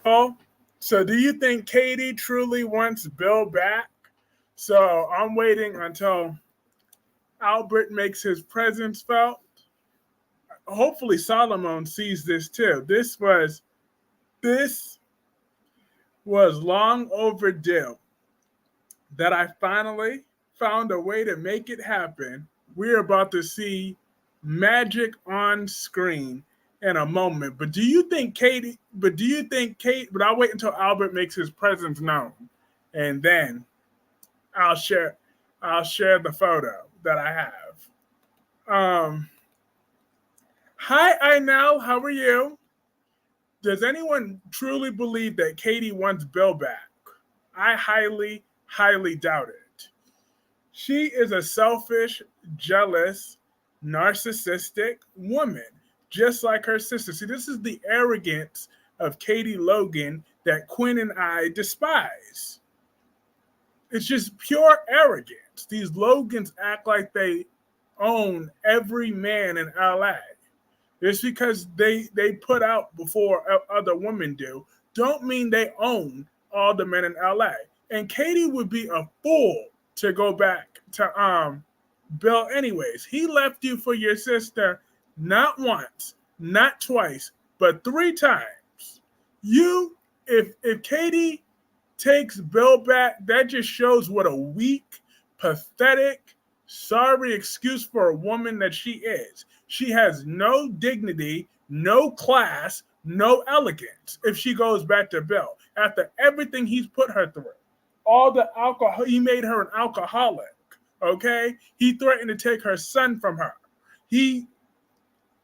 Oh, so do you think Katie truly wants Bill back? So I'm waiting until Albert makes his presence felt. Hopefully Solomon sees this too. This was long overdue that I finally found a way to make it happen. We're about to see magic on screen in a moment. But I'll wait until Albert makes his presence known. And then I'll share I'll share the photo that I have. Um Hi Inel, how are you? Does anyone truly believe that Katie wants Bill back? I highly, highly doubt it. She is a selfish, jealous, narcissistic woman, just like her sister. See, this is the arrogance of Katie Logan that Quinn and I despise. It's just pure arrogance. These Logans act like they own every man in LA. It's because they put out before other women do. Don't mean they own all the men in LA. And Katie would be a fool to go back to Bill anyways. He left you for your sister not once, not twice, but three times. You if Katie takes Bill back, that just shows what a weak, pathetic, sorry excuse for a woman that she is. She has no dignity, no class, no elegance if she goes back to Bill after everything he's put her through. All the alcohol, he made her an alcoholic, okay? He threatened to take her son from her. He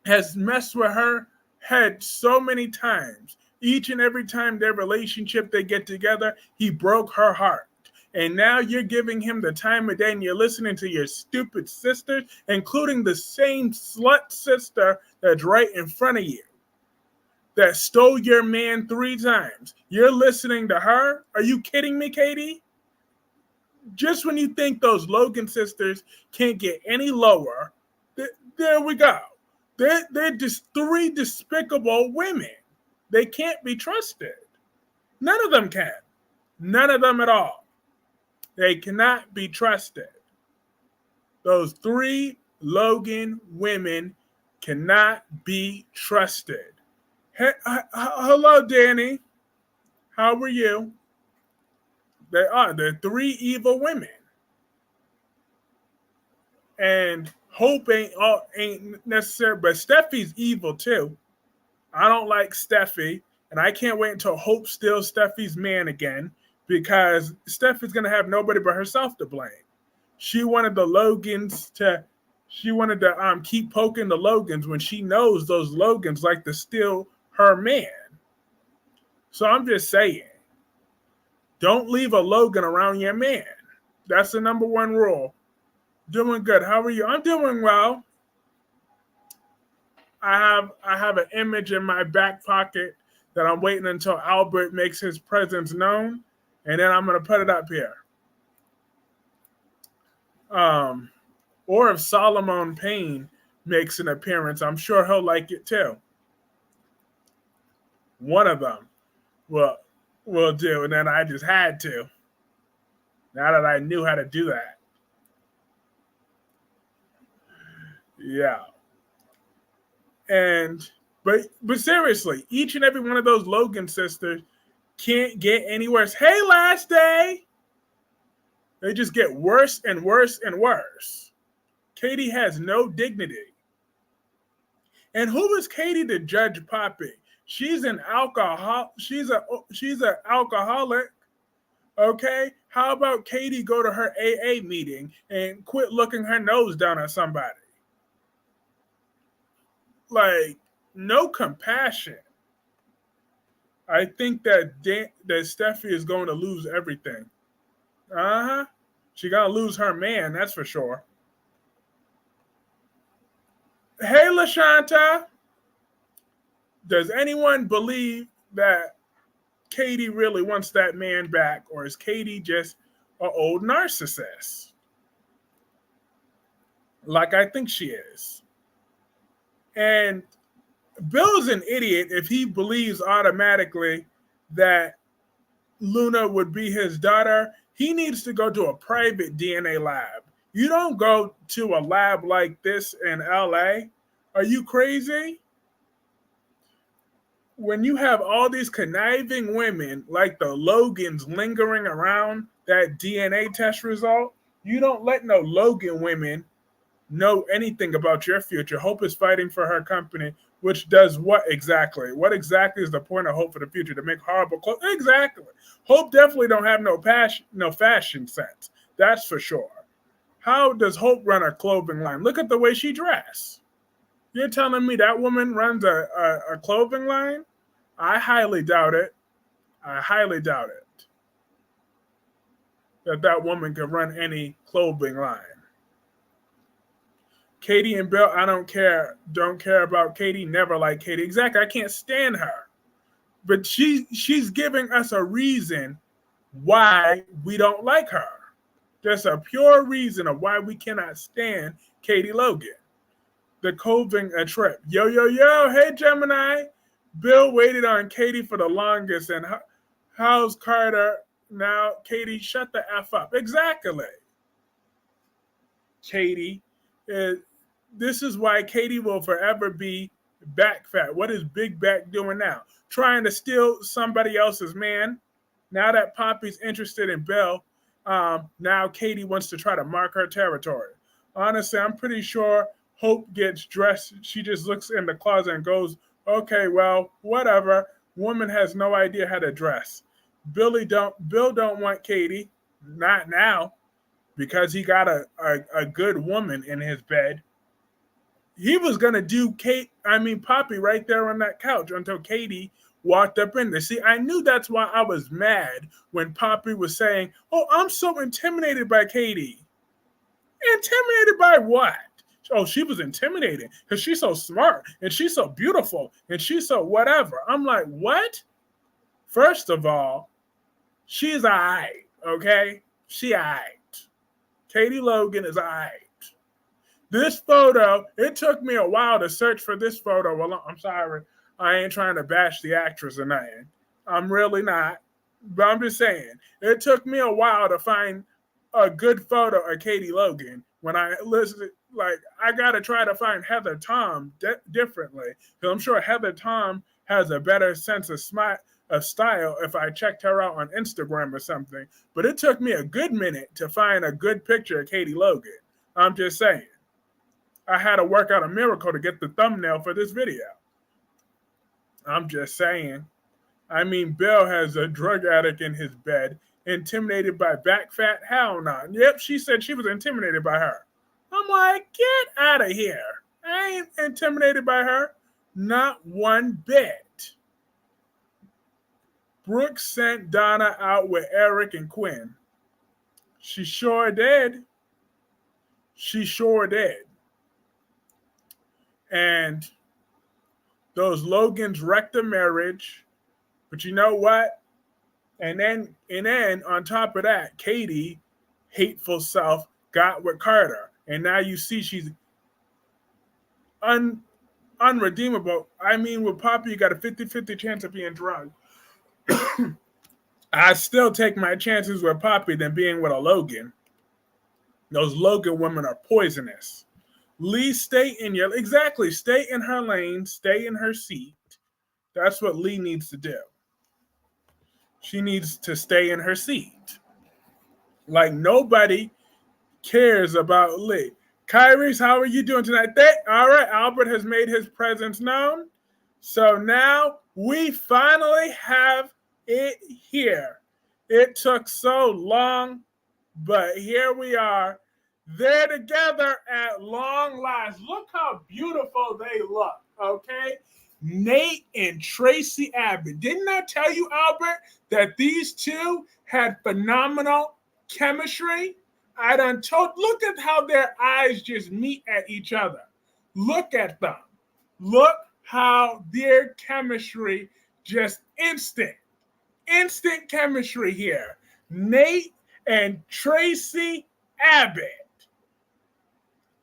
has messed with her head so many times. Each and every time their relationship they get together, he broke her heart. And now you're giving him the time of day and you're listening to your stupid sisters, including the same slut sister that's right in front of you that stole your man three times. You're listening to her? Are you kidding me, Katie? Just when you think those Logan sisters can't get any lower, there we go. They're just three despicable women. They can't be trusted. None of them can. None of them at all. They cannot be trusted. Those three Logan women cannot be trusted. Hey, hello, Danny. How are you? They're three evil women. And Hope ain't necessary, but Steffi's evil too. I don't like Steffi, and I can't wait until Hope steals Steffi's man again because Steffi's gonna have nobody but herself to blame. She wanted the Logans to. She wanted to keep poking the Logans when she knows those Logans like to steal her man. So I'm just saying, don't leave a Logan around your man. That's the number one rule. Doing good. How are you? I'm doing well. I have an image in my back pocket that I'm waiting until Albert makes his presence known, and then I'm gonna put it up here. Um, or if Solomon Payne makes an appearance, I'm sure he'll like it too. One of them will do, and then I just had to. Now that I knew how to do that, yeah. And but seriously, each and every one of those Logan sisters can't get any worse. Hey, last day, they just get worse and worse and worse. Katie has no dignity. And who is Katie to judge Poppy? She's an alcohol. She's an alcoholic. Okay, how about Katie go to her AA meeting and quit looking her nose down at somebody? Like, no compassion. I think that Steffi is going to lose everything. Uh huh. She gonna lose her man, that's for sure. Hey, Lashanta, does anyone believe that Katie really wants that man back, or is Katie just an old narcissist? Like I think she is. And Bill's an idiot if he believes automatically that Luna would be his daughter, he needs to go to a private DNA lab. You don't go to a lab like this in LA. Are you crazy? When you have all these conniving women like the Logans lingering around that DNA test result, you don't let no Logan women know anything about your future. Hope is fighting for her company, which does what exactly? What exactly is the point of Hope for the future? To make horrible clothes? Exactly. Hope definitely don't have no fashion sense. That's for sure. How does Hope run a clothing line? Look at the way she dressed. You're telling me that woman runs a clothing line? I highly doubt it. I highly doubt it that woman could run any clothing line. Katie and Bill, I don't care. Don't care about Katie. Never like Katie. Exactly. I can't stand her. But she's giving us a reason why we don't like her. There's a pure reason of why we cannot stand Katie Logan. The coving a trip. Yo, yo, yo. Hey, Gemini. Bill waited on Katie for the longest. And how's Carter now? Katie, shut the F up. Exactly. Katie. This is why Katie will forever be back fat. What is Big Back doing now? Trying to steal somebody else's man. Now that Poppy's interested in Bill, now Katie wants to try to mark her territory. Honestly, I'm pretty sure Hope gets dressed. She just looks in the closet and goes, okay, well, whatever. Woman has no idea how to dress. Bill don't want Katie. Not now, because he got a good woman in his bed. He was gonna do Poppy right there on that couch until Katie walked up in there. See, I knew that's why I was mad when Poppy was saying, "Oh, I'm so intimidated by Katie." Intimidated by what? Oh, she was intimidating because she's so smart and she's so beautiful and she's so whatever. I'm like, what? First of all, she's alright, okay? She alright. Katie Logan is alright. This photo, it took me a while to search for this photo. Well, I'm sorry. I ain't trying to bash the actress or nothing. I'm really not. But I'm just saying, it took me a while to find a good photo of Katie Logan. When I listed, I got to try to find Heather Tom differently. Because I'm sure Heather Tom has a better sense of style if I checked her out on Instagram or something. But it took me a good minute to find a good picture of Katie Logan. I'm just saying. I had to work out a miracle to get the thumbnail for this video. I'm just saying. Bill has a drug addict in his bed, intimidated by back fat? Hell no. Yep, she said she was intimidated by her. I'm like, get out of here. I ain't intimidated by her. Not one bit. Brooke sent Donna out with Eric and Quinn. She sure did. She sure did. And those Logans wrecked the marriage. But you know what? And then on top of that, Katie, hateful self, got with Carter. And now you see she's unredeemable. With Poppy, you got a 50-50 chance of being drugged. I still take my chances with Poppy than being with a Logan. Those Logan women are poisonous. Lee, stay in her lane, stay in her seat. That's what Lee needs to do. She needs to stay in her seat. Like nobody cares about Lee. Kyrie's, how are you doing tonight? All right, Albert has made his presence known. So now we finally have it here. It took so long, but here we are. They're together at long last. Look how beautiful they look, okay? Nate and Tracy Abbott. Didn't I tell you, Albert, that these two had phenomenal chemistry? I done told, look at how their eyes just meet at each other. Look at them. Look how their chemistry just instant chemistry here. Nate and Tracy Abbott.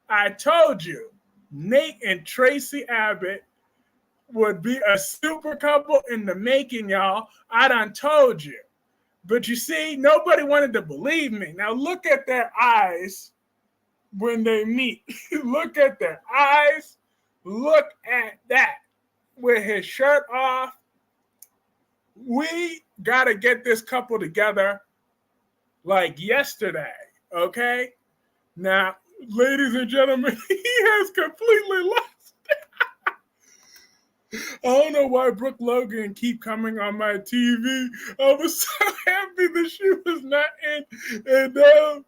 I told you, Nate and Tracy Abbott would be a super couple in the making, y'all. I done told you. But you see, nobody wanted to believe me. Now look at their eyes when they meet. Look at their eyes. Look at that. With his shirt off. We got to get this couple together like yesterday, okay? Now, ladies and gentlemen, he has completely lost it. I don't know why Brooke Logan keep coming on my TV. I was so happy that she was not in, and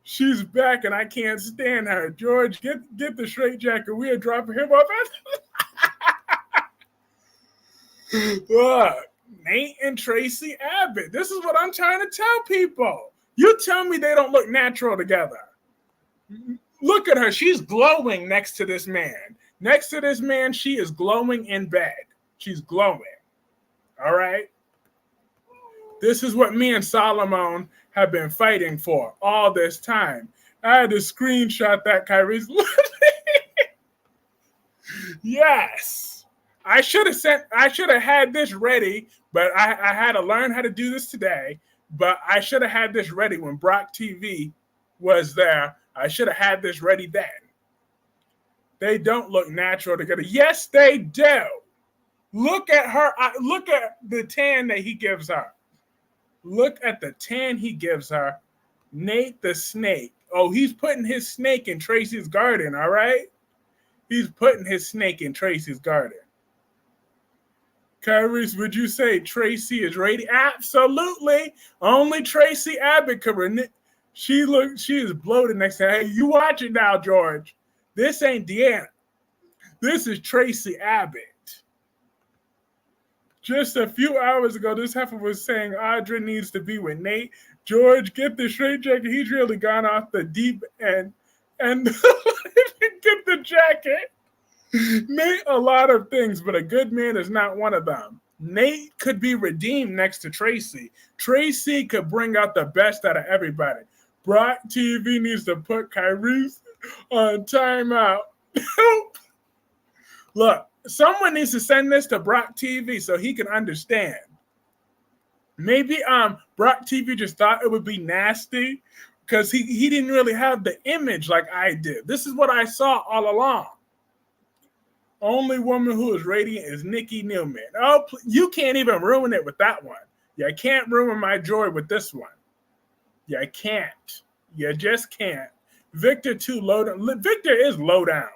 she's back, and I can't stand her. George, get the straight jacket. We are dropping him off. Look, Nate and Tracy Abbott. This is what I'm trying to tell people. You tell me they don't look natural together. Look at her. She's glowing next to this man. Next to this man, she is glowing in bed. She's glowing. All right? This is what me and Solomon have been fighting for all this time. I had to screenshot that Kyrie's. Yes. I should have had this ready, but I had to learn how to do this today. But I should have had this ready when Brock TV was there. I should have had this ready then. They don't look natural together. Yes, they do. Look at her. Look at the tan that he gives her. Look at the tan he gives her. Nate the snake. Oh, he's putting his snake in Tracy's garden, all right? He's putting his snake in Tracy's garden. Kyrie's, would you say Tracy is ready? Absolutely. Only Tracy Abbott could. She is bloated next to her. Hey, you watch it now, George. This ain't Deanna. This is Tracy Abbott. Just a few hours ago, this heifer was saying Audra needs to be with Nate. George, get the straight jacket. He's really gone off the deep end. And get the jacket. Nate, a lot of things, but a good man is not one of them. Nate could be redeemed next to Tracy. Tracy could bring out the best out of everybody. Brock TV needs to put Kyrie on timeout. Look, someone needs to send this to Brock TV so he can understand. Maybe Brock TV just thought it would be nasty because he didn't really have the image like I did. This is what I saw all along. Only woman who is radiant is Nikki Newman. Oh, you can't even ruin it with that one. You can't ruin my joy with this one. You can't. You just can't. Victor too low down. Victor is low down.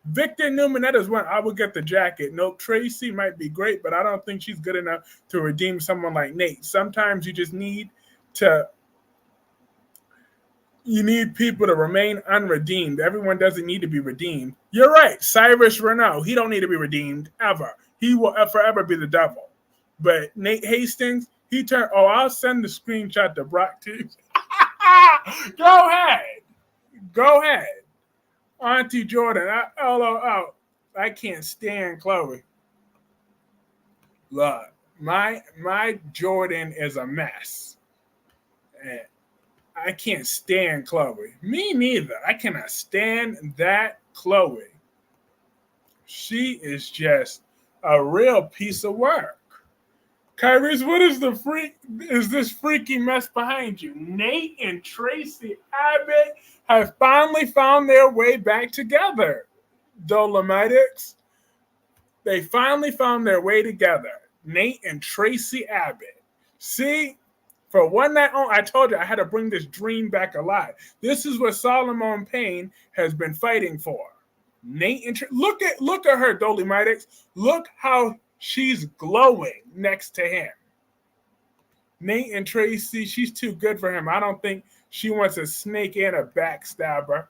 Victor Newman, that is one I would get the jacket. Nope, Tracy might be great, but I don't think she's good enough to redeem someone like Nate. Sometimes you just need people to remain unredeemed. Everyone doesn't need to be redeemed. You're right. Cyrus Renault, he don't need to be redeemed ever. He will forever be the devil. But Nate Hastings, he turned. Oh, I'll send the screenshot to Brock too. Go ahead. Auntie Jordan, I can't stand Chloe. Look, my Jordan is a mess. And I can't stand Chloe. Me neither. I cannot stand that Chloe. She is just a real piece of work. Kyrie's, what is this freaky mess behind you? Nate and Tracy Abbott have finally found their way back together. Dolomitics. They finally found their way together. Nate and Tracy Abbott. See? For one night on, I told you I had to bring this dream back alive. This is what Solomon Payne has been fighting for. Nate and look at her, Dolomitics. Look how she's glowing next to him. Nate and Tracy, she's too good for him. I don't think she wants a snake and a backstabber.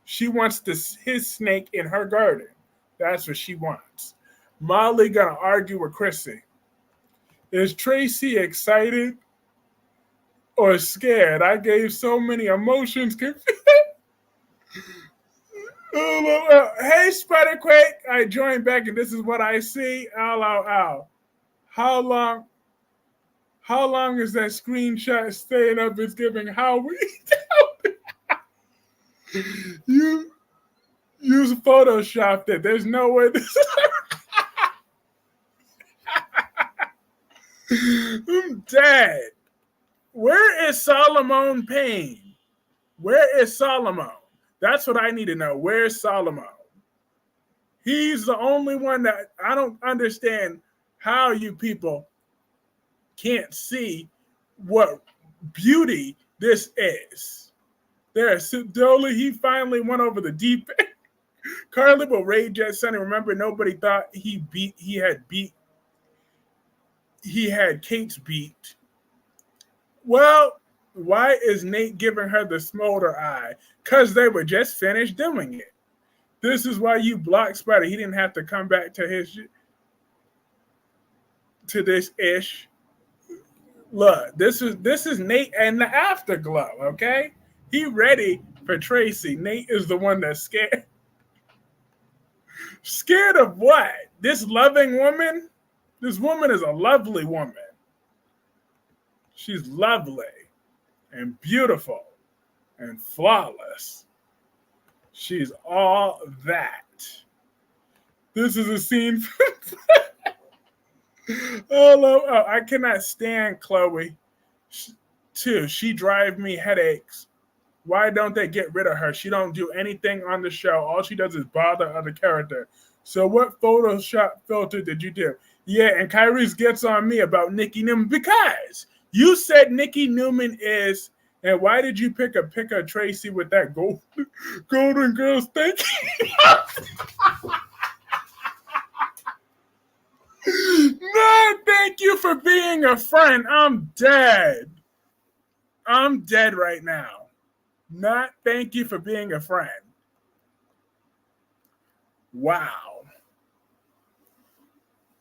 She wants his snake in her garden. That's what she wants. Molly gonna argue with Chrissy. Is Tracy excited or scared? I gave so many emotions. Hey, Spiderquake, I joined back and this is what I see. Ow. How long is that screenshot staying up? It's giving Howie. You photoshopped it. There's no way this is I'm dead. Where is Solomon Payne? Where is Solomon? That's what I need to know. Where's Solomon? He's the only one that I don't understand how you people can't see what beauty this is. There's Dolly, he finally went over the deep end. Carly will rage at Sonny. Remember, nobody thought he had Kate's beat. Well, why is Nate giving her the smolder eye? Because they were just finished doing it. This is why you blocked Spider. He didn't have to come back to this ish. Look, this is Nate and the afterglow, okay? He ready for Tracy. Nate is the one that's scared. Scared of what? This loving woman? This woman is a lovely woman. She's lovely and beautiful and flawless. She's all that. This is a scene. Oh, I cannot stand Chloe. She drives me headaches. Why don't they get rid of her? She don't do anything on the show. All she does is bother other character. So what Photoshop filter did you do? Yeah, and Kyrie's gets on me about Nikki Newman because you said Nikki Newman is, and why did you pick of Tracy with that Golden Girls? Thank you. No, thank you for being a friend. I'm dead. I'm dead right now. Not thank you for being a friend. Wow.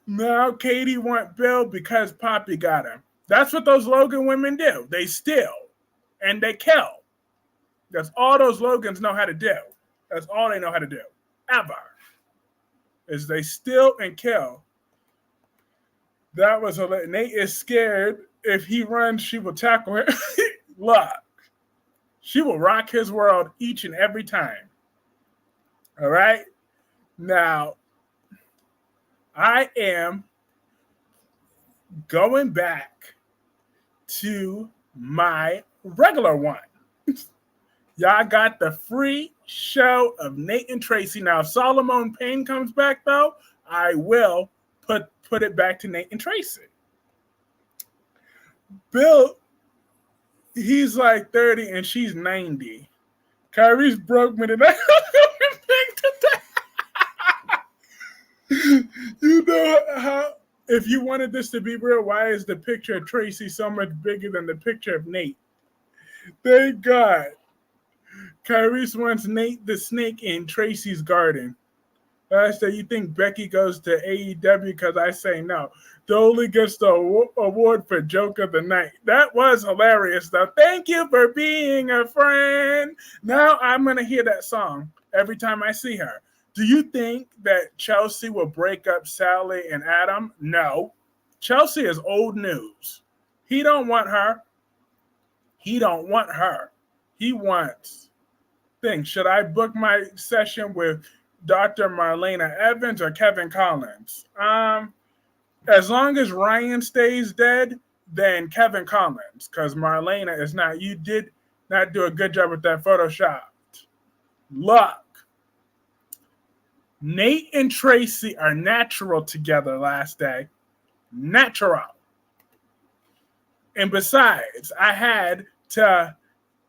Now Katie want Bill because Poppy got him. That's what those Logan women do. They steal and they kill. That's all those Logans know how to do. That's all they know how to do. Ever. Is they steal and kill. That was hilarious. Nate is scared. If he runs, she will tackle him. Look. She will rock his world each and every time. All right? Now, I am going back to my regular one. Y'all got the free show of Nate and Tracy. Now, if Solomon Payne comes back, though, I will put it back to Nate and Tracy. Bill, he's like 30 and she's 90. Kyrie's broke me tonight. You know how, if you wanted this to be real, why is the picture of Tracy so much bigger than the picture of Nate? Thank God. Kyrie's wants Nate the snake in Tracy's garden. Last day, you think Becky goes to AEW because I say no. Dolly gets the award for Joke of the Night. That was hilarious, though. Thank you for being a friend. Now I'm going to hear that song every time I see her. Do you think that Chelsea will break up Sally and Adam? No. Chelsea is old news. He don't want her. He don't want her. He wants things. Should I book my session with Dr. Marlena Evans or Kevin Collins? As long as Ryan stays dead, then Kevin Collins, because Marlena is not. You did not do a good job with that Photoshop. Look. Nate and Tracy are natural together last day. Natural. And besides, I had to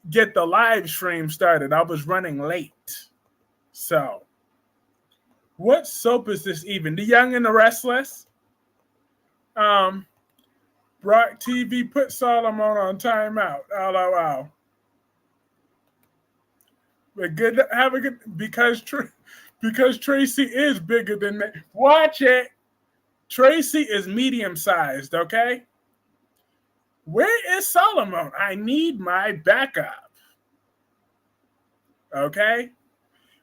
get the live stream started. I was running late. So, what soap is this even? The Young and the Restless? Brock TV put Solomon on timeout. LOL. But good, have a good, because Tracy is bigger than that. Watch it. Tracy is medium-sized, okay? Where is Solomon? I need my backup. Okay?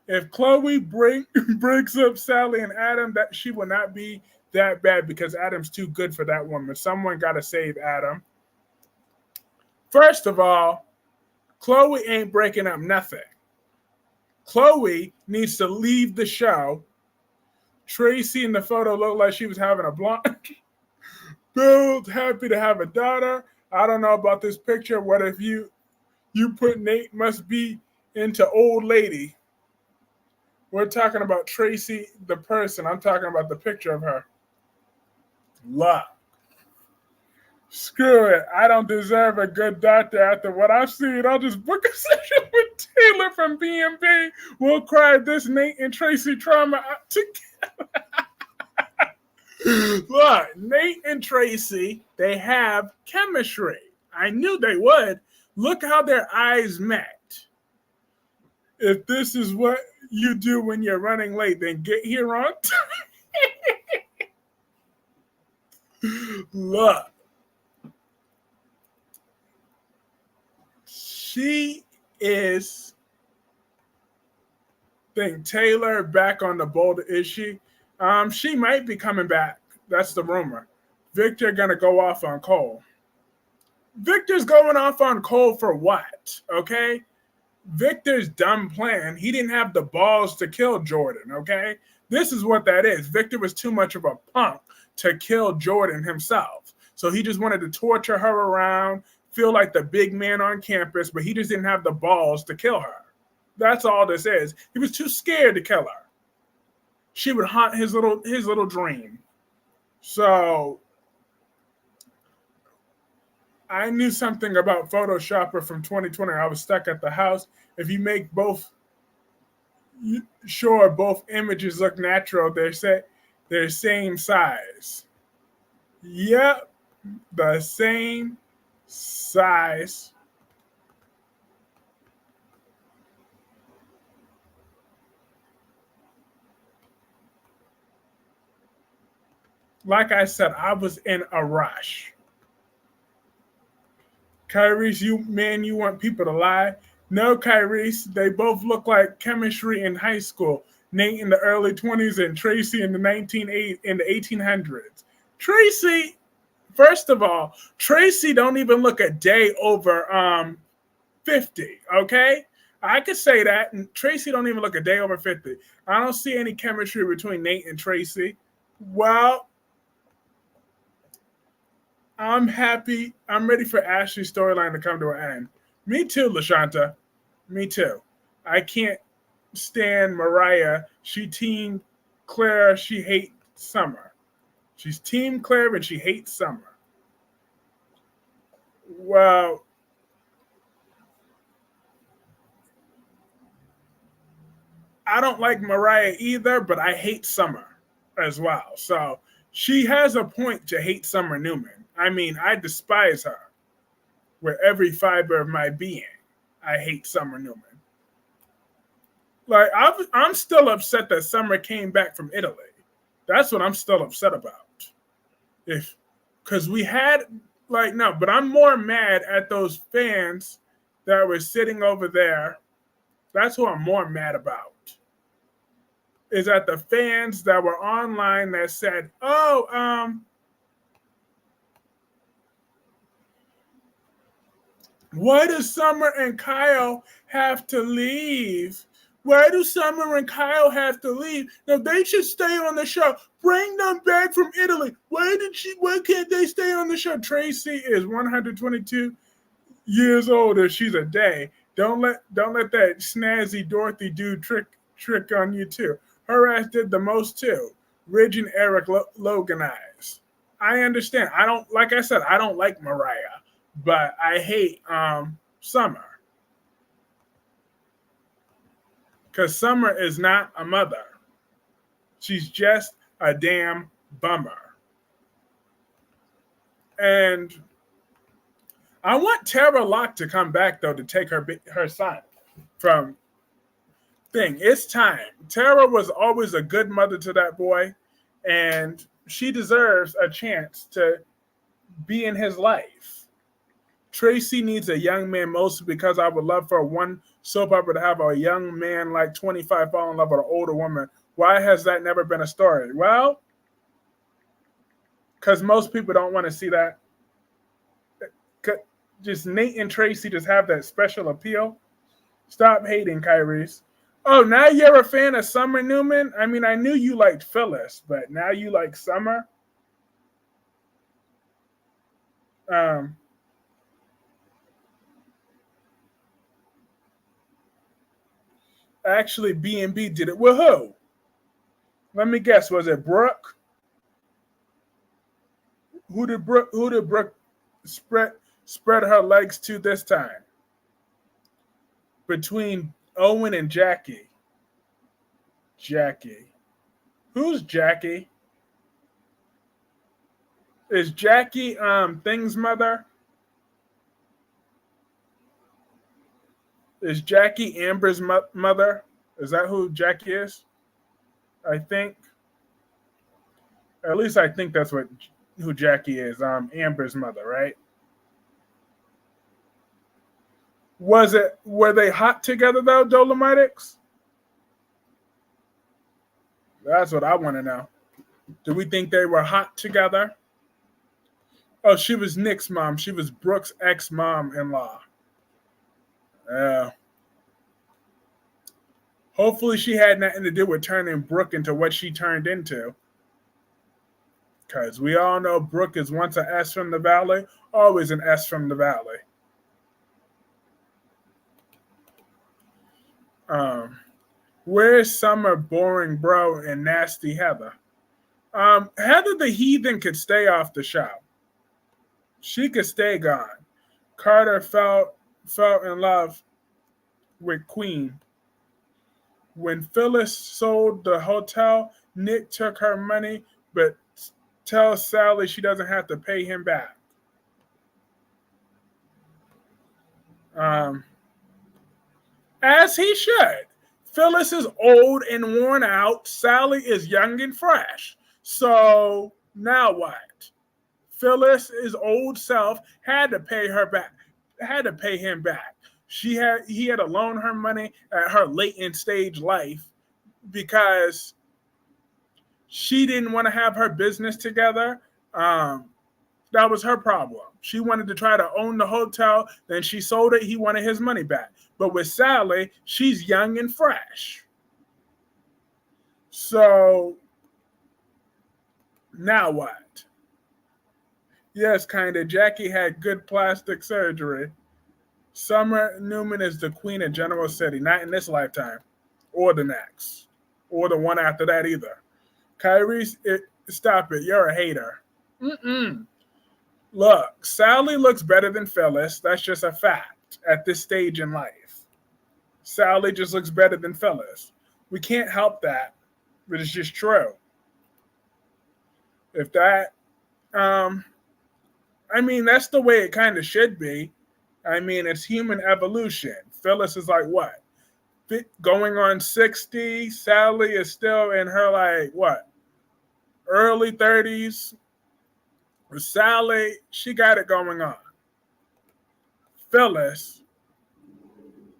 If Chloe breaks up Sally and Adam, that she will not be that bad because Adam's too good for that woman. Someone got to save Adam. First of all, Chloe ain't breaking up nothing. Chloe needs to leave the show. Tracy in the photo looked like she was having a blonde. Bill's happy to have a daughter. I don't know about this picture. What if you put Nate must be into old lady? We're talking about Tracy, the person. I'm talking about the picture of her. Love. Screw it. I don't deserve a good doctor after what I've seen. I'll just book a session with Taylor from B&B. We'll cry this Nate and Tracy trauma together. Look, Nate and Tracy, they have chemistry. I knew they would. Look how their eyes met. If this is what you do when you're running late, then get here on time. Look. She is, think Taylor back on the Boulder, is she? She might be coming back. That's the rumor. Victor gonna go off on Cole. Victor's going off on Cole for what? Okay? Victor's dumb plan. He didn't have the balls to kill Jordan, okay? This is what that is. Victor was too much of a punk to kill Jordan himself. So he just wanted to torture her around, feel like the big man on campus, but he just didn't have the balls to kill her. That's all this is. He was too scared to kill her. She would haunt his little dream. So I knew something about Photoshopper from 2020. I was stuck at the house. If you make both images look natural, they're same size. Yep, the same size. Like I said, I was in a rush. Kyrie's, you want people to lie? No, Kyrie's, they both look like chemistry in high school. Nate in the early 20s and Tracy in the 1800s. Tracy, first of all, Tracy don't even look a day over 50, okay? I could say that. And Tracy don't even look a day over 50. I don't see any chemistry between Nate and Tracy. Well, I'm happy. I'm ready for Ashley's storyline to come to an end. Me too, LaShanta. Me too. I can't stand Mariah. She team Claire. She hates Summer. She's team Claire and she hates Summer. Well, I don't like Mariah either, but I hate Summer as well. So she has a point to hate Summer Newman. I mean, I despise her with every fiber of my being. I hate Summer Newman. Like, I'm still upset that Summer came back from Italy. That's what I'm still upset about. Because we had, no, but I'm more mad at those fans that were sitting over there. That's who I'm more mad about. Is at the fans that were online that said, why does Summer and Kyle have to leave? Why do Summer and Kyle have to leave? No, they should stay on the show. Bring them back from Italy. Why can't they stay on the show? Tracy is 122 years older. She's a day. Don't let that snazzy Dorothy dude trick on you too. Her ass did the most too. Ridge and Eric Logan eyes. I understand. Like I said, I don't like Mariah, but I hate Summer. Because Summer is not a mother. She's just a damn bummer. And I want Tara Locke to come back, though, to take her son from thing. It's time. Tara was always a good mother to that boy, and she deserves a chance to be in his life. Tracy needs a young man, mostly because I would love for one soap opera to have a young man like 25 fall in love with an older woman. Why has that never been a story? Well, because most people don't want to see that. Just Nate and Tracy just have that special appeal. Stop hating, Kyrie's. Oh, now you're a fan of Summer Newman? I mean, I knew you liked Phyllis, but now you like Summer? Um, actually, B&B did it with who? Let me guess. Was it Brooke? Who did Brooke spread spread her legs to this time? Between Owen and Jackie. Jackie. Who's Jackie? Is Jackie Thing's mother? Is Jackie Amber's mother? Is that who Jackie is? I think. At least I think that's what who Jackie is. Amber's mother, right? Were they hot together though, Dolomitics? That's what I want to know. Do we think they were hot together? Oh, she was Nick's mom. She was Brooke's ex-mom-in-law. Uh, hopefully she had nothing to do with turning Brooke into what she turned into. Because we all know Brooke is once an S from the Valley, always an S from the Valley. Um, where's Summer, Boring Bro, and Nasty Heather? Heather the Heathen could stay off the show. She could stay gone. Carter fell in love with Queen. When Phyllis sold the hotel, Nick took her money, but tells Sally she doesn't have to pay him back. Um, as he should. Phyllis is old and worn out. Sally is young and fresh. So now what? Phyllis' old self had to pay her back, had to pay him back. He had to loan her money at her late in stage life because she didn't want to have her business together. That was her problem. She wanted to try to own the hotel. Then she sold it. He wanted his money back. But with Sally, she's young and fresh. So now what? Yes, kind of. Jackie had good plastic surgery. Summer Newman is the queen of General City. Not in this lifetime. Or the next. Or the one after that either. Kyrie, stop it. You're a hater. Mm-mm. Look, Sally looks better than Phyllis. That's just a fact at this stage in life. Sally just looks better than Phyllis. We can't help that, but it's just true. If that, I mean, that's the way it kind of should be. I mean, it's human evolution. Phyllis is like what? Going on 60. Sally is still in her, like, what? Early 30s. Sally, she got it going on. Phyllis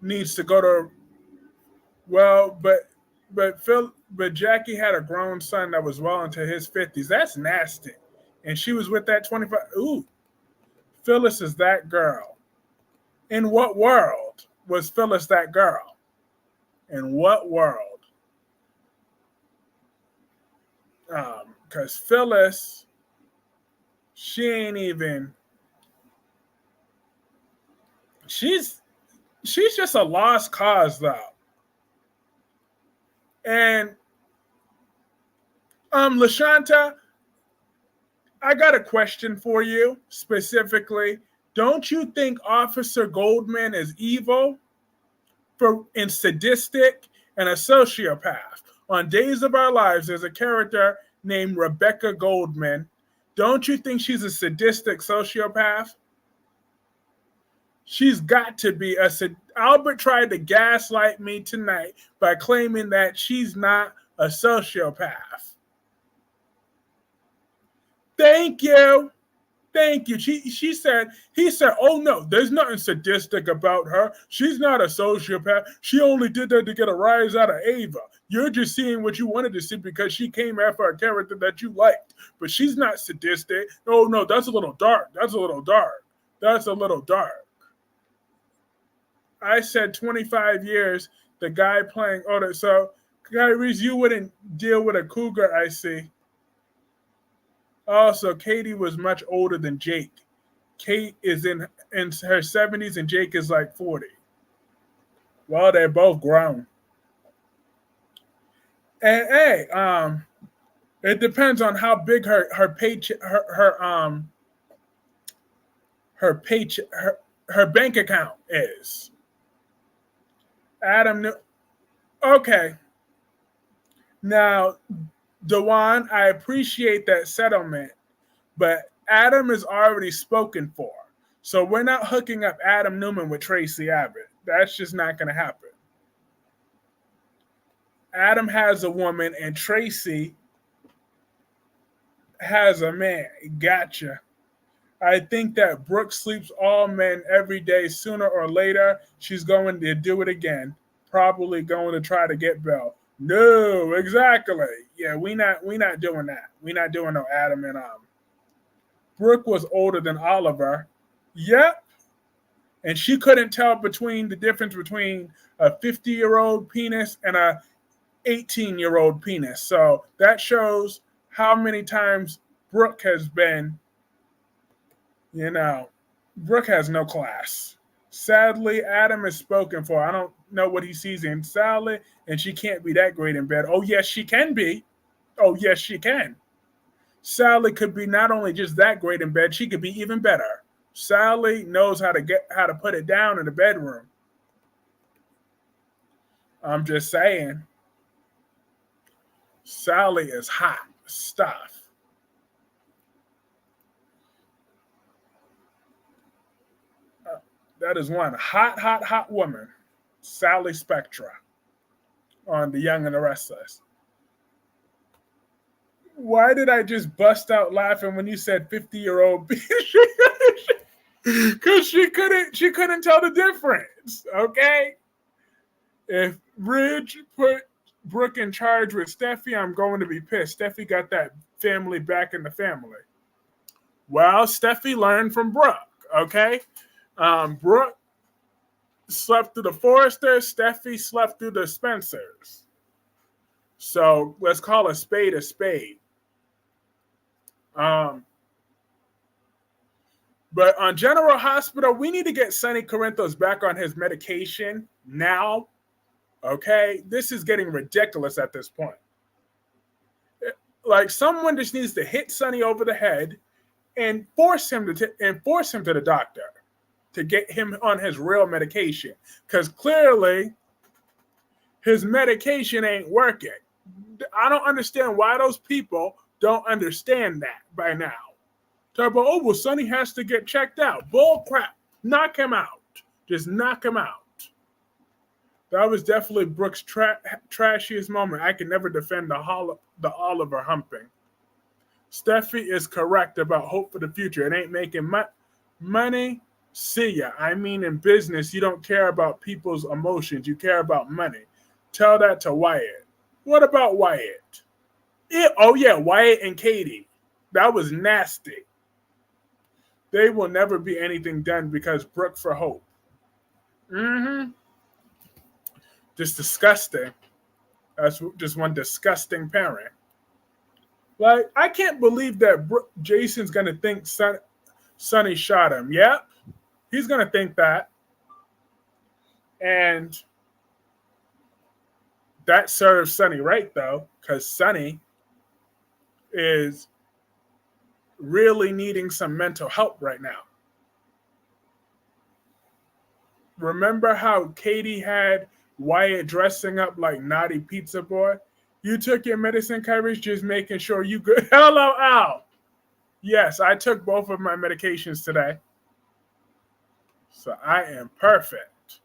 needs to go to well, but Jackie had a grown son that was well into his 50s. That's nasty. And she was with that 25. Ooh, Phyllis is that girl. In what world was Phyllis that girl? In what world? Because Phyllis, she ain't even. She's just a lost cause though. And Lashanta, I got a question for you specifically. Don't you think Officer Goldman is evil and sadistic and a sociopath? On Days of Our Lives, there's a character named Rebecca Goldman. Don't you think she's a sadistic sociopath? She's got to be a. Albert tried to gaslight me tonight by claiming that she's not a sociopath. Thank you. Thank you. He said, oh no, there's nothing sadistic about her. She's not a sociopath. She only did that to get a rise out of Ava. You're just seeing what you wanted to see because she came after a character that you liked. But she's not sadistic. Oh no, that's a little dark. That's a little dark. That's a little dark. I said 25 years, the guy playing Oda. So, Kyrie's, you wouldn't deal with a cougar, I see. Also, Katie was much older than Jake. Kate is in her 70s and Jake is like 40. Well, they're both grown. And hey, it depends on how big her paycheck her paycheck her bank account is. Adam, okay. Now, Dewan, I appreciate that settlement, but Adam is already spoken for. So we're not hooking up Adam Newman with Tracy Abbott. That's just not going to happen. Adam has a woman and Tracy has a man. Gotcha. I think that Brooke sleeps all men every day. Sooner or later, she's going to do it again. Probably going to try to get Belle. No, exactly. Yeah, we not doing that. We not doing no Adam and Brooke was older than Oliver. Yep. And she couldn't tell between the difference between a 50-year-old penis and a 18-year-old penis. So that shows how many times Brooke has been, Brooke has no class. Sadly, Adam is spoken for. I don't know what he sees in Sally, and she can't be that great in bed. Oh, yes, she can be. Oh, yes, she can. Sally could be not only just that great in bed, she could be even better. Sally knows how to put it down in the bedroom. I'm just saying. Sally is hot stuff. That is one hot woman. Sally Spectra on The Young and the Restless. Why did I just bust out laughing when you said 50-year-old? Because she couldn't tell the difference. Okay, if Ridge put Brooke in charge with Steffi, I'm going to be pissed. Steffi got that family back in the family. Well, Steffi learned from Brooke. Okay, Brooke slept through the Forresters. Steffi slept through the Spencers. So let's call a spade a spade. But on General Hospital, we need to get Sonny Corinthos back on his medication now. Okay? This is getting ridiculous at this point. Like, someone just needs to hit Sonny over the head and force him to the doctor to get him on his real medication. Because clearly, his medication ain't working. I don't understand why those people don't understand that by now. Talk about, oh, well, Sonny has to get checked out. Bull crap. Knock him out. Just knock him out. That was definitely Brooke's trashiest moment. I can never defend the Oliver humping. Steffi is correct about hope for the future. It ain't making money. See ya. I mean, in business, you don't care about people's emotions. You care about money. Tell that to Wyatt. What about Wyatt? Oh, yeah, Wyatt and Katie. That was nasty. They will never be anything done because Brooke for hope. Mm-hmm. Just disgusting. That's just one disgusting parent. Like, I can't believe that Jason's going to think Sonny shot him. Yep. He's going to think that. And that serves Sonny right, though, because Sonny is really needing some mental help right now. Remember how Katie had Wyatt dressing up like naughty pizza boy? You took your medicine, Courage, just making sure you good. Hello, Al. Yes, I took both of my medications today. So I am perfect.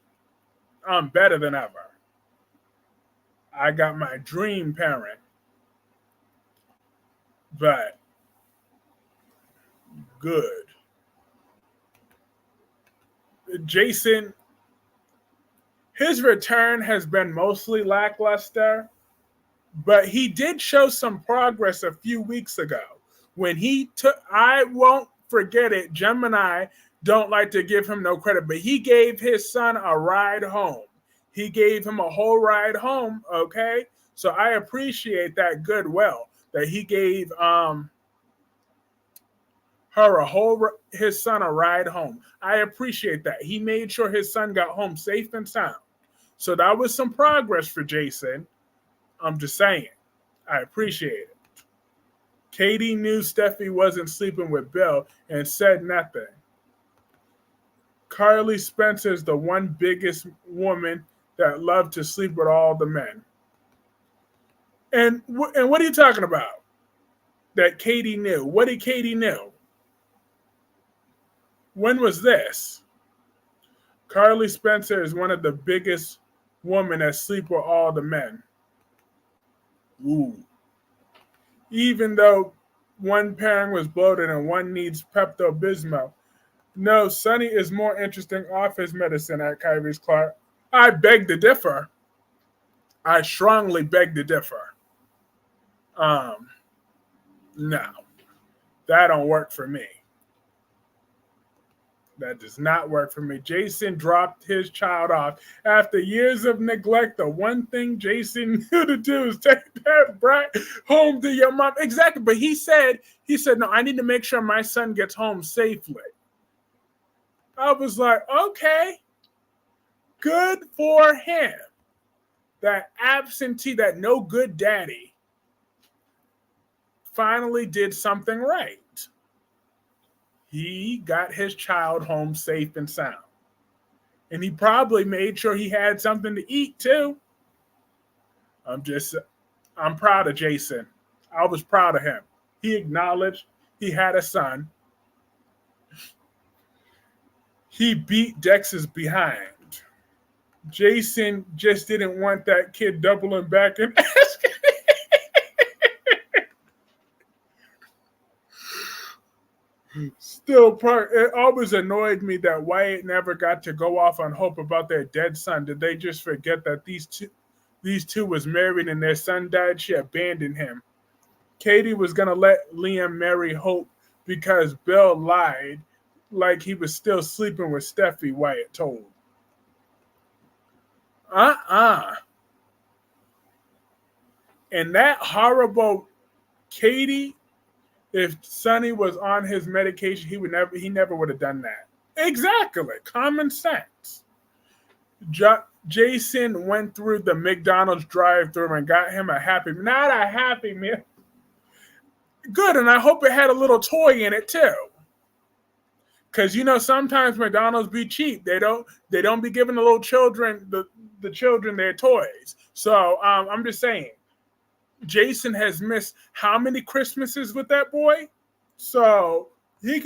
I'm better than ever. I got my dream parent. But good. Jason, his return has been mostly lackluster, but he did show some progress a few weeks ago when he took, I won't forget it, Gemini don't like to give him no credit, but he gave his son a ride home. He gave him a whole ride home, okay? So I appreciate that goodwill that he gave his son a ride home. I appreciate that. He made sure his son got home safe and sound. So that was some progress for Jason. I'm just saying. I appreciate it. Katie knew Steffi wasn't sleeping with Bill and said nothing. Carly Spencer's the one biggest woman that loved to sleep with all the men. And what are you talking about? That Katie knew. What did Katie know? When was this? Carly Spencer is one of the biggest women that sleep with all the men. Ooh. Even though one parent was bloated and one needs Pepto-Bismol. No, Sonny is more interesting off his medicine at Kyrie's Clark. I beg to differ. I strongly beg to differ. No, that don't work for me. That does not work for me. Jason dropped his child off. After years of neglect, the one thing Jason knew to do is take that brat home to your mom. Exactly. But he said, no, I need to make sure my son gets home safely. I was like, okay, good for him. That absentee, that no good daddy, finally did something right. He got his child home safe and sound. And he probably made sure he had something to eat too. I'm proud of Jason. I was proud of him. He acknowledged he had a son. He beat Dex's behind. Jason just didn't want that kid doubling back and asking. Still, it always annoyed me that Wyatt never got to go off on Hope about their dead son. Did they just forget that these two was married and their son died? She abandoned him. Katie was going to let Liam marry Hope because Bill lied like he was still sleeping with Steffi, Wyatt told. And that horrible Katie, if Sonny was on his medication, he never would have done that. Exactly. Common sense. Jason went through the McDonald's drive-thru and got him not a Happy Meal. Good, and I hope it had a little toy in it too. Because sometimes McDonald's be cheap. They don't be giving the little children the children their toys. So I'm just saying, Jason has missed how many Christmases with that boy? So he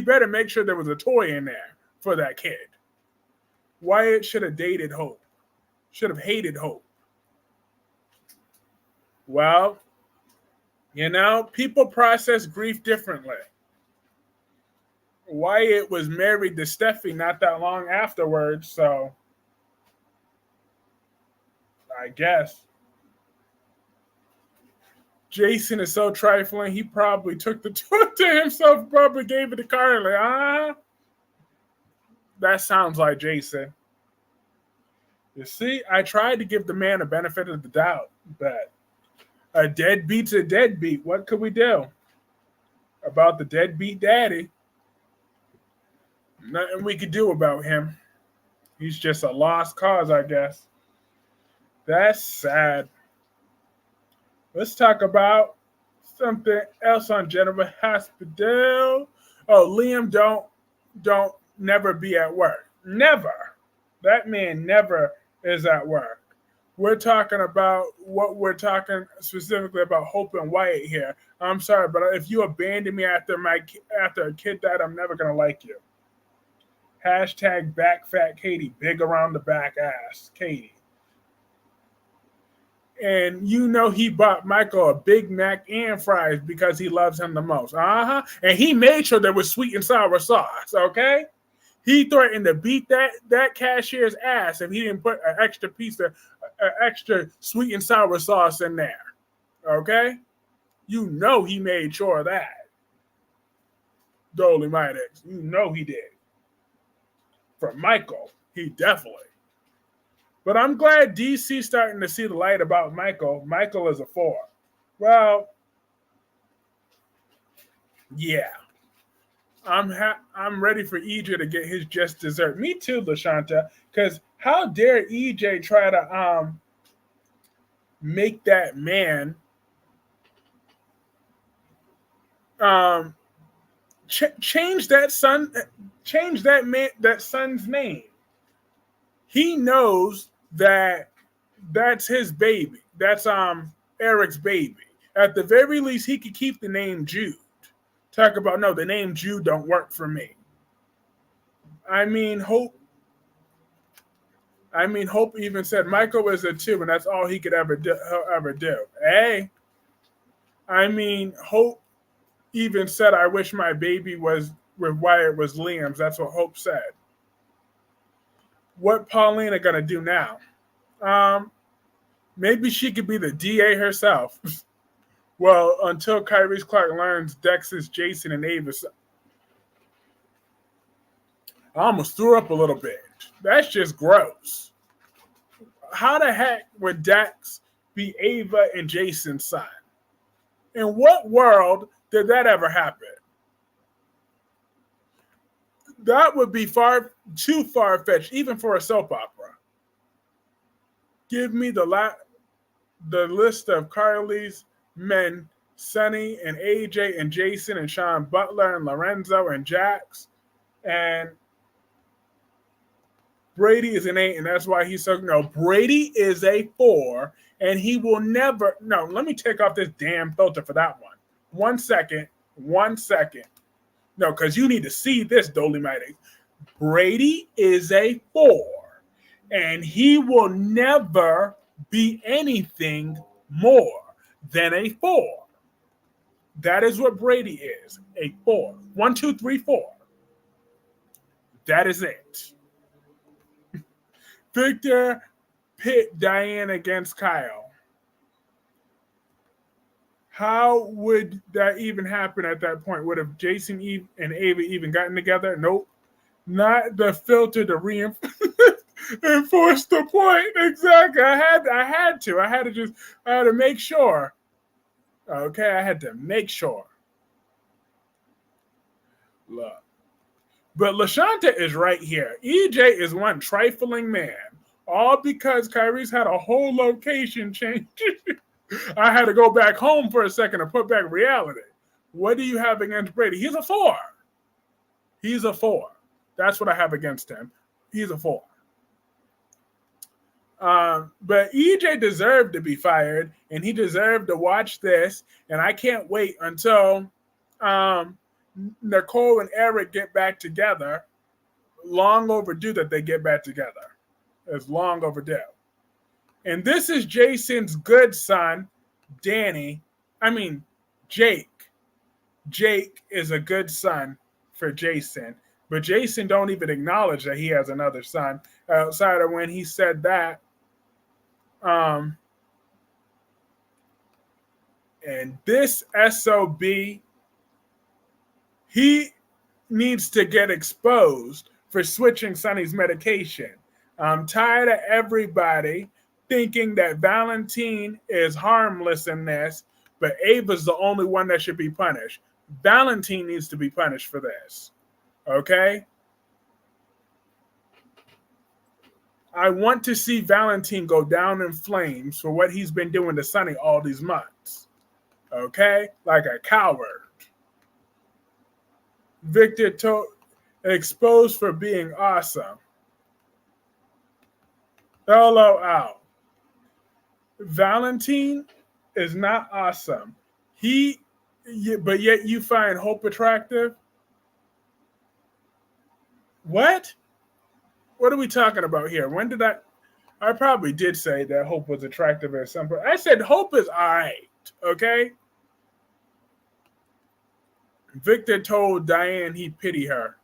better make sure there was a toy in there for that kid. Wyatt should have dated Hope. Should have hated Hope. Well, people process grief differently. Wyatt was married to Steffi not that long afterwards, so I guess. Jason is so trifling, he probably took the toy to himself, probably gave it to Carly. That sounds like Jason. You see, I tried to give the man a benefit of the doubt, but a deadbeat's a deadbeat. What could we do about the deadbeat daddy? Nothing we could do about him. He's just a lost cause, I guess. That's sad. Let's talk about something else on General Hospital. Oh, Liam don't never be at work. Never. That man never is at work. We're talking specifically about Hope and Wyatt here. I'm sorry, but if you abandon me after a kid died, I'm never gonna like you. Hashtag back fat Katie, big around the back ass Katie. And he bought Michael a Big Mac and fries because he loves him the most. And he made sure there was sweet and sour sauce, okay? He threatened to beat that cashier's ass if he didn't put an extra sweet and sour sauce in there, okay? He made sure of that. Dolly Midex, he did. For Michael, he definitely. But I'm glad DC's starting to see the light about Michael. Michael is a 4. Well, yeah. I'm ready for EJ to get his just dessert. Me too, Lashanta. Because how dare EJ try to make that man um change that son's name. He knows that that's his baby. That's Eric's baby. At the very least, he could keep the name Jude. Talk about no, the name Jude don't work for me. I mean, Hope. Hope even said Michael was a two, and that's all he could ever do. Hey, Hope even said, "I wish my baby was with Wyatt was Liam's." That's what Hope said. What Paulina gonna do now? Um, Maybe she could be the DA herself. Well, until Kyrie's Clark learns Dex is Jason and Avis. I almost threw up a little bit. That's just gross. How the heck would Dex be Ava and Jason's son? In what world did that ever happen? That would be too far fetched, even for a soap opera. Give me the list of Carly's men: Sonny and AJ and Jason and Sean Butler and Lorenzo and Jax. And Brady is an 8, and that's why he's so. No, Brady is a 4, and he will never. No, let me take off this damn filter for that one. 1 second. 1 second. No, because you need to see this, Dolomite. Brady is a 4, and he will never be anything more than a 4. That is what Brady is, a 4. 1, 2, 3, 4. That is it. Victor pit Diane against Kyle. How would that even happen at that point? Would have Jason and Ava even gotten together? Nope. Not the filter to reinforce the point. Exactly. I had to make sure. Okay, I had to make sure. Look. But Lashanta is right here. EJ is one trifling man. All because Kyrie's had a whole location change. I had to go back home for a second to put back reality. What do you have against Brady? He's a 4. He's a 4. That's what I have against him. He's a 4. But EJ deserved to be fired, and he deserved to watch this. And I can't wait until Nicole and Eric get back together. Long overdue that they get back together. It's long overdue. And this is Jason's good son, Jake. Jake is a good son for Jason. But Jason don't even acknowledge that he has another son outside of when he said that. And this SOB, he needs to get exposed for switching Sonny's medication. I'm tired of everybody thinking that Valentine is harmless in this, but Ava's the only one that should be punished. Valentine needs to be punished for this. Okay? I want to see Valentine go down in flames for what he's been doing to Sonny all these months. Okay? Like a coward. Victor exposed for being awesome. LOL. Valentine is not awesome. But yet you find Hope attractive? What? What are we talking about here? When did I probably did say that Hope was attractive at some point. I said Hope is all right, okay? Victor told Diane he pitied her.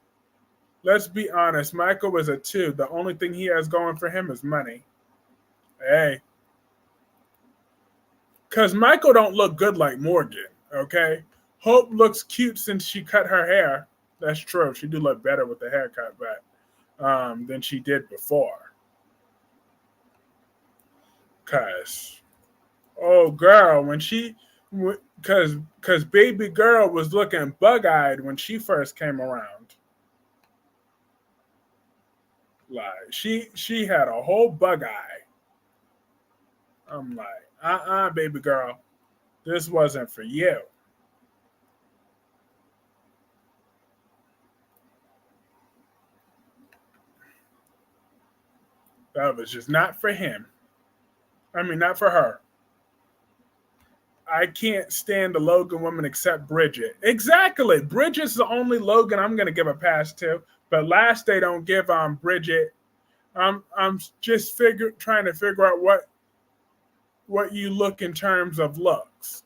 Let's be honest, Michael was a 2. The only thing he has going for him is money. Hey. Because Michael don't look good like Morgan, okay? Hope looks cute since she cut her hair. That's true. She do look better with the haircut, but than she did before. Because, oh, girl, Cause baby girl was looking bug eyed when she first came around. Like she had a whole bug eye. I'm like, baby girl, this wasn't for you. That was just not for him. I mean, not for her. I can't stand the Logan woman except Bridget. Exactly. Bridget's the only Logan I'm gonna give a pass to. But last they don't give Bridget. I'm just trying to figure out what you look in terms of looks.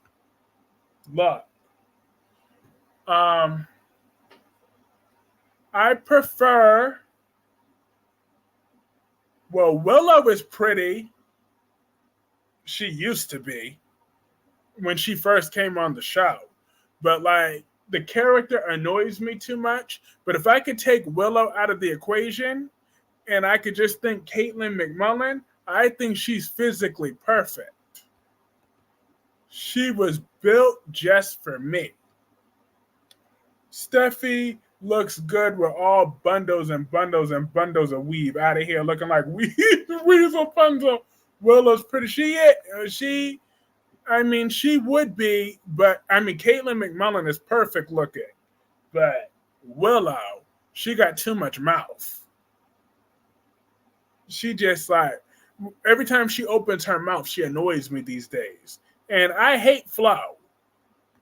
Look. Um I prefer Willow is pretty. She used to be when she first came on the show. But like the character annoys me too much. But if I could take Willow out of the equation and I could just think Caitlin McMullen, I think she's physically perfect. She was built just for me. Steffi looks good with all bundles and bundles and bundles of weave out of here looking like Weasel Punzo. Willow's pretty. She would be, but I mean, Caitlin McMullen is perfect looking, but Willow, she got too much mouth. She just like, every time she opens her mouth, she annoys me these days. And I hate Flo.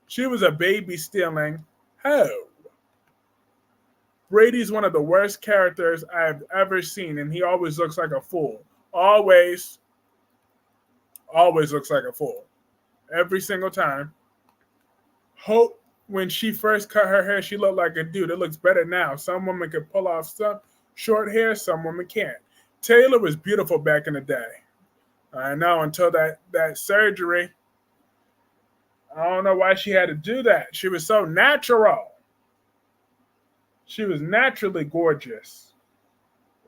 She was a baby stealing hoe. Brady's one of the worst characters I've ever seen, and he always looks like a fool. Always, always looks like a fool. Every single time. Hope when she first cut her hair, she looked like a dude. It looks better now. Some women can pull off some short hair, some women can't. Taylor was beautiful back in the day. I know, until that surgery. I don't know why she had to do that. She was so natural. She was naturally gorgeous.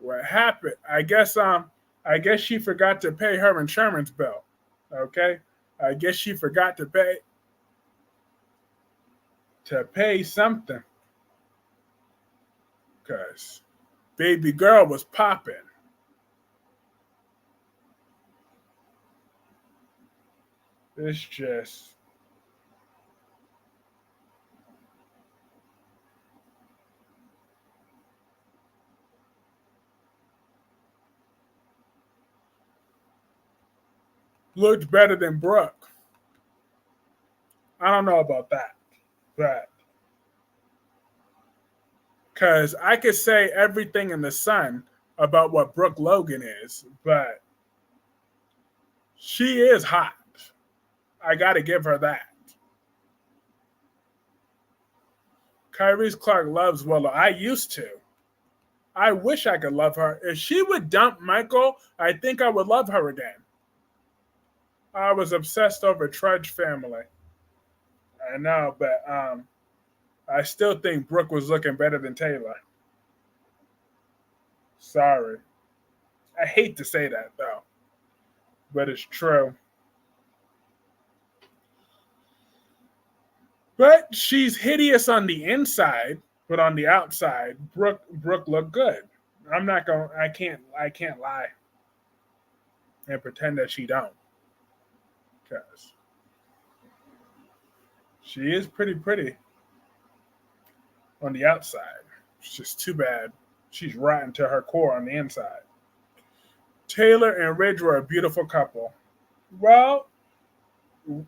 What happened? I guess she forgot to pay her insurance bill. Okay? I guess she forgot to pay something. Cause baby girl was popping. It's just looked better than Brooke. I don't know about that, but because I could say everything in the sun about what Brooke Logan is, but she is hot. I got to give her that. Kyrese Clark loves Willow. I used to. I wish I could love her. If she would dump Michael, I think I would love her again. I was obsessed over Trudge family. I know, but I still think Brooke was looking better than Taylor. Sorry. I hate to say that though, but it's true. But she's hideous on the inside, but on the outside, Brooke looked good. I'm not going. I can't lie and pretend that she don't, because she is pretty on the outside. It's just too bad she's rotten to her core on the inside. Taylor and Ridge were a beautiful couple. Well,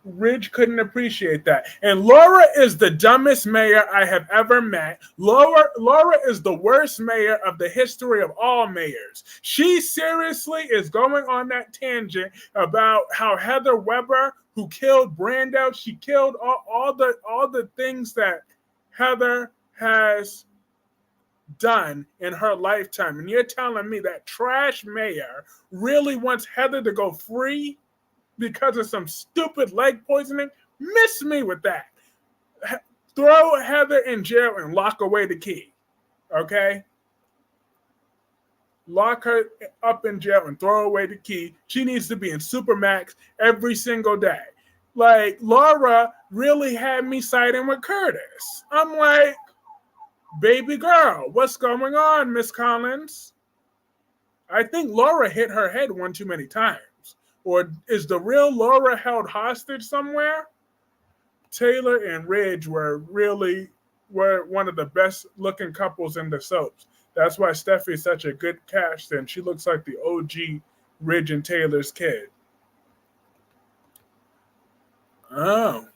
Ridge couldn't appreciate that. And Laura is the dumbest mayor I have ever met. Laura is the worst mayor of the history of all mayors. She seriously is going on that tangent about how Heather Weber, who killed Brando, she killed all the things that Heather has done in her lifetime. And you're telling me that trash mayor really wants Heather to go free because of some stupid leg poisoning? Miss me with that. Throw Heather in jail and lock away the key. Okay? Lock her up in jail and throw away the key. She needs to be in Supermax every single day. Like, Laura, really had me siding with Curtis. I'm like, baby girl, what's going on, Miss Collins? I think Laura hit her head one too many times. Or is the real Laura held hostage somewhere? Taylor and Ridge were one of the best looking couples in the soaps. That's why Steffi is such a good cast, and she looks like the OG Ridge and Taylor's kid. Oh.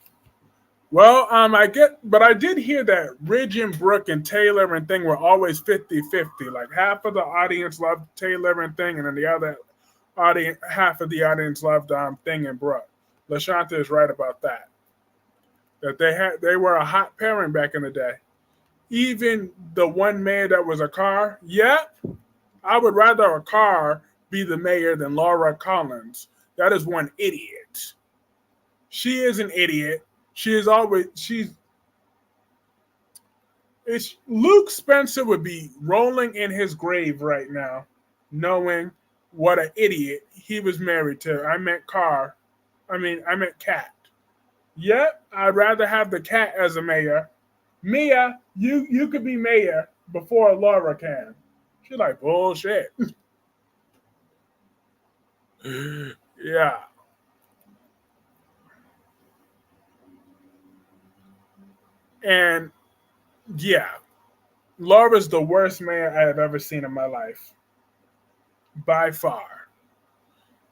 Well, I did hear that Ridge and Brooke and Taylor and Thing were always 50-50. Like half of the audience loved Taylor and Thing, and then the other audience, half of the audience loved Thing and Brooke. LaShanta is right about that. That they were a hot pairing back in the day. Even the one mayor that was a car, yep, I would rather a car be the mayor than Laura Collins. That is one idiot. She is an idiot. She is always she's it's Luke Spencer would be rolling in his grave right now, knowing what an idiot he was married to. I meant Cat. Yep, I'd rather have the cat as a mayor. Mia, you could be mayor before Laura can. She's like, bullshit. Yeah. And yeah, Laura's the worst mayor I have ever seen in my life. By far.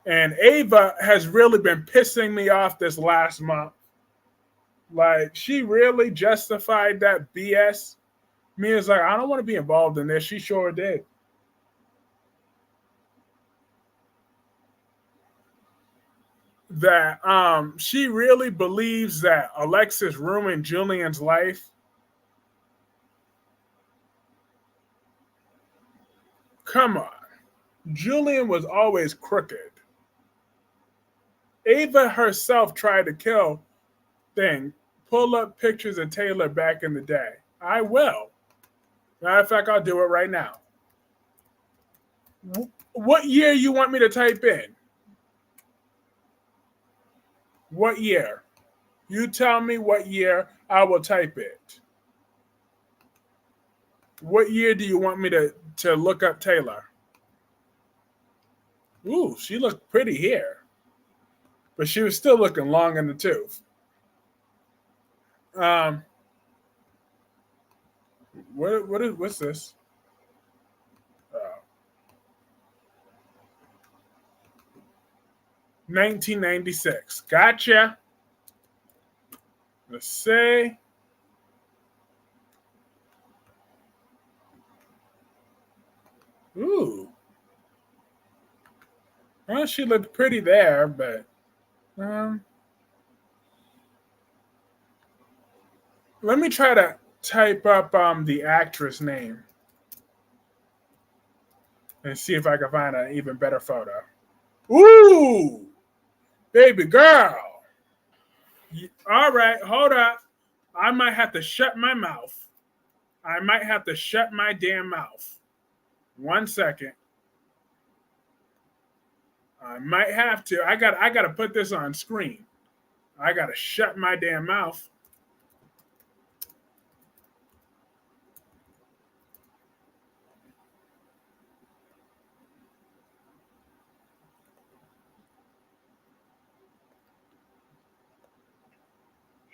And Ava has really been pissing me off this last month. Like, she really justified that BS. Mia's like, I don't want to be involved in this. She sure did. That she really believes that Alexis ruined Julian's life. Come on. Julian was always crooked. Ava herself tried to kill Thing. Pull up pictures of Taylor back in the day. I will. Matter of fact, I'll do it right now. What year you want me to type in? What year? You tell me what year, I will type it. What year do you want me to look up Taylor? Ooh, she looked pretty here. But she was still looking long in the tooth. Um, what's this? Uh, 1996. Gotcha. Let's see. Ooh. Well, she looked pretty there, but um, let me try to type up the actress name and see if I can find an even better photo. Ooh, baby girl. All right, hold up. I might have to shut my mouth. I might have to shut my damn mouth. 1 second. I might have to. I got to put this on screen. I got to shut my damn mouth.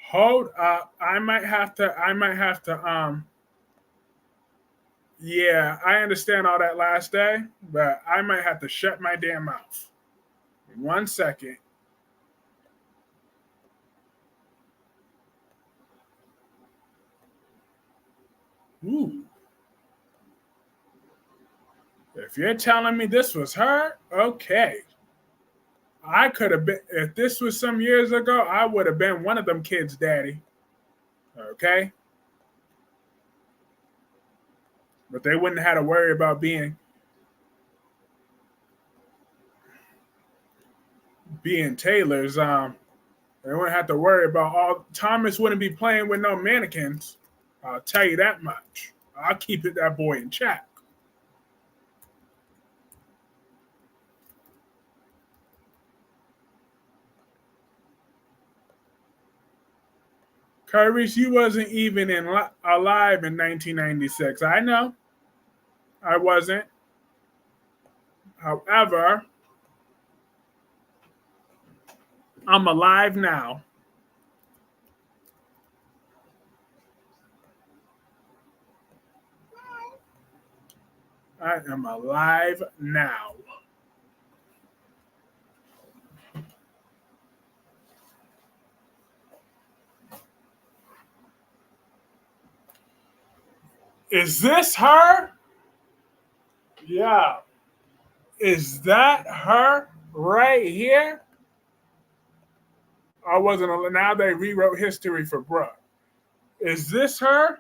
Hold up. I might have to. Yeah, I understand all that last day, but I might have to shut my damn mouth. 1 second. Ooh. If you're telling me this was her, okay. I could have been, if this was some years ago, I would have been one of them kids' daddy. Okay? But they wouldn't have to worry about being Taylor's. They wouldn't have to worry about all. Thomas wouldn't be playing with no mannequins. I'll tell you that much. I'll keep that boy in check. Kyrie, you wasn't even alive in 1996. I know. I wasn't. However, I'm alive now. I am alive now. Is this her? Yeah. Is that her right here? I wasn't. Now they rewrote history for Brooke. Is this her?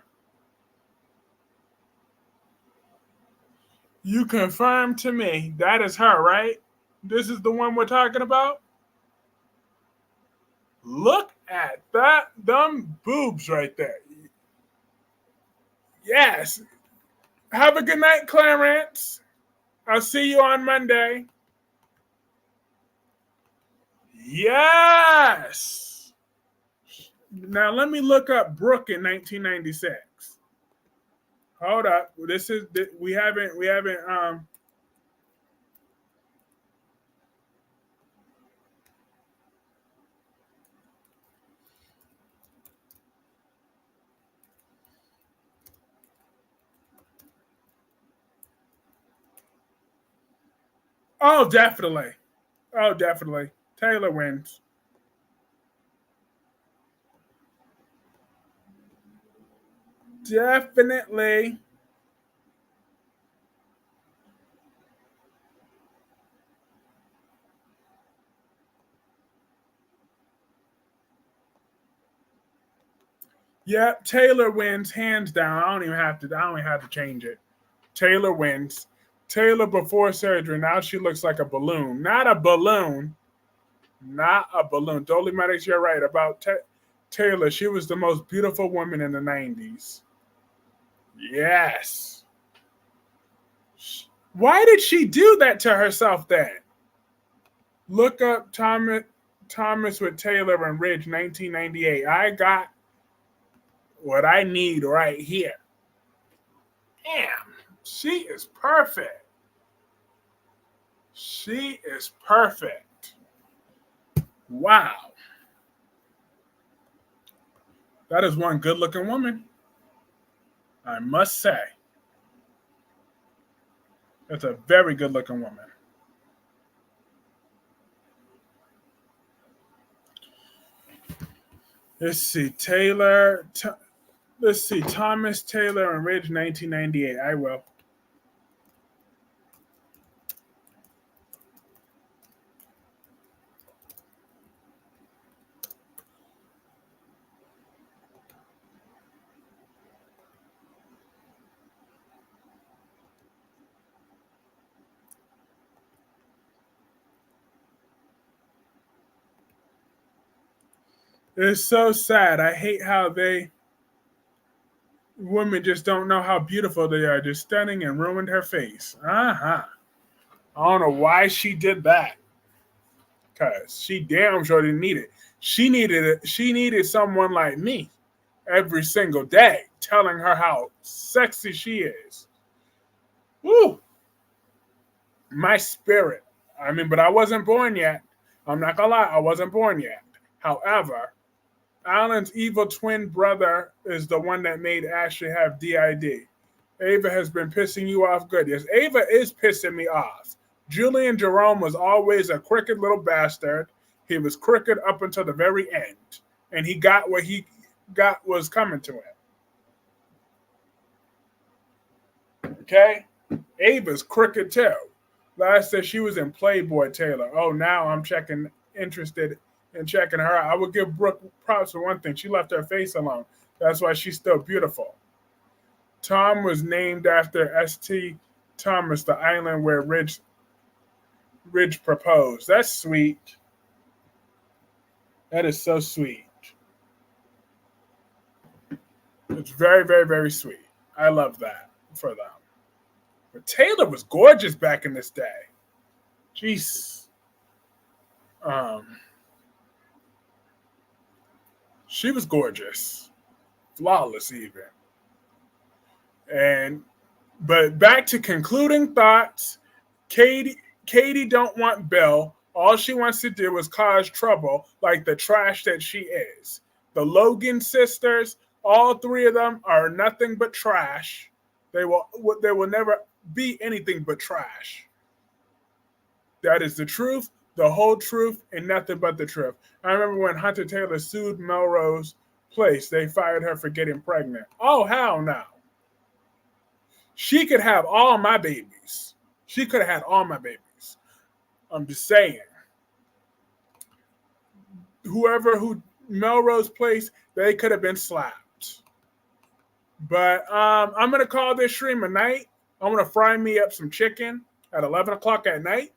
You confirmed to me that is her, right? This is the one we're talking about? Look at that. Them boobs right there. Yes. Have a good night, Clarence. I'll see you on Monday. Yes. Now let me look up Brooke in 1996. Hold up. This is we haven't. Oh, definitely. Oh, definitely. Taylor wins. Definitely. Yep, Taylor wins hands down. I don't even have to change it. Taylor wins. Taylor before surgery. Now she looks like a balloon. Not a balloon. Not a balloon. Dolly Maddox, you're right about Taylor. She was the most beautiful woman in the 90s. Yes. Why did she do that to herself then? Look up Thomas with Taylor and Ridge 1998. I got what I need right here. Damn, she is perfect. She is perfect. Wow. That is one good looking woman, I must say. That's a very good looking woman. Let's see, let's see, Thomas Taylor and Ridge 1998. I will. It's so sad. I hate how women just don't know how beautiful they are. Just stunning and ruined her face. Uh-huh. I don't know why she did that. Cause she damn sure didn't need it. She needed someone like me every single day telling her how sexy she is. Woo! My spirit. I mean, but I wasn't born yet. I'm not gonna lie, I wasn't born yet. However, Alan's evil twin brother is the one that made Ashley have DID. Ava has been pissing you off good. Yes, Ava is pissing me off. Julian Jerome was always a crooked little bastard. He was crooked up until the very end. And he got what he got was coming to him. Okay? Ava's crooked too. Last said she was in Playboy Taylor. Oh, now I'm interested in checking her out. I would give Brooke props for one thing. She left her face alone. That's why she's still beautiful. Tom was named after St. Thomas, the island where Ridge proposed. That's sweet. That is so sweet. It's very, very, very sweet. I love that for them. But Taylor was gorgeous back in this day. Jeez. Um, She was gorgeous, flawless even. And but back to concluding thoughts. Katie don't want Bill. All she wants to do is cause trouble, like the trash that she is. The Logan sisters, all three of them are nothing but trash. They will never be anything but trash. That is the truth, the whole truth, and nothing but the truth. I remember when Hunter Taylor sued Melrose Place, they fired her for getting pregnant. Oh, hell no. She could have all my babies. She could have had all my babies. I'm just saying. Who Melrose Place, they could have been slapped. But I'm gonna call this stream a night. I'm gonna fry me up some chicken at 11 o'clock at night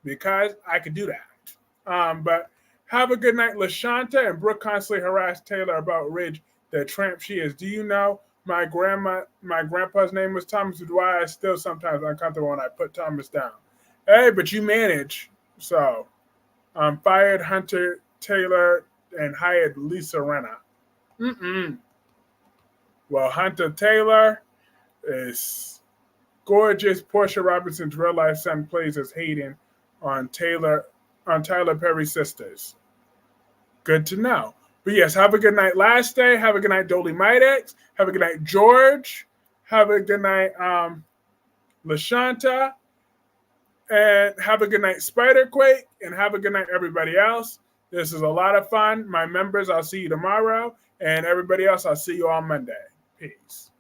because I could do that. But have a good night, LaShanta. And Brooke constantly harassed Taylor about Ridge, the tramp she is. Do you know my grandpa's name was Thomas? Why I still sometimes uncomfortable when I put Thomas down. Hey, but you manage. So fired Hunter Taylor and hired Lisa Rinna. Well, Hunter Taylor is gorgeous. Portia Robinson's real life son plays as Hayden on Tyler Perry's Sisters. Good to know. But yes, have a good night, Last Day. Have a good night, Dolly Midex. Have a good night, George. Have a good night, LaShanta. And have a good night, Spiderquake. And have a good night, everybody else. This is a lot of fun. My members, I'll see you tomorrow. And everybody else, I'll see you on Monday. Peace.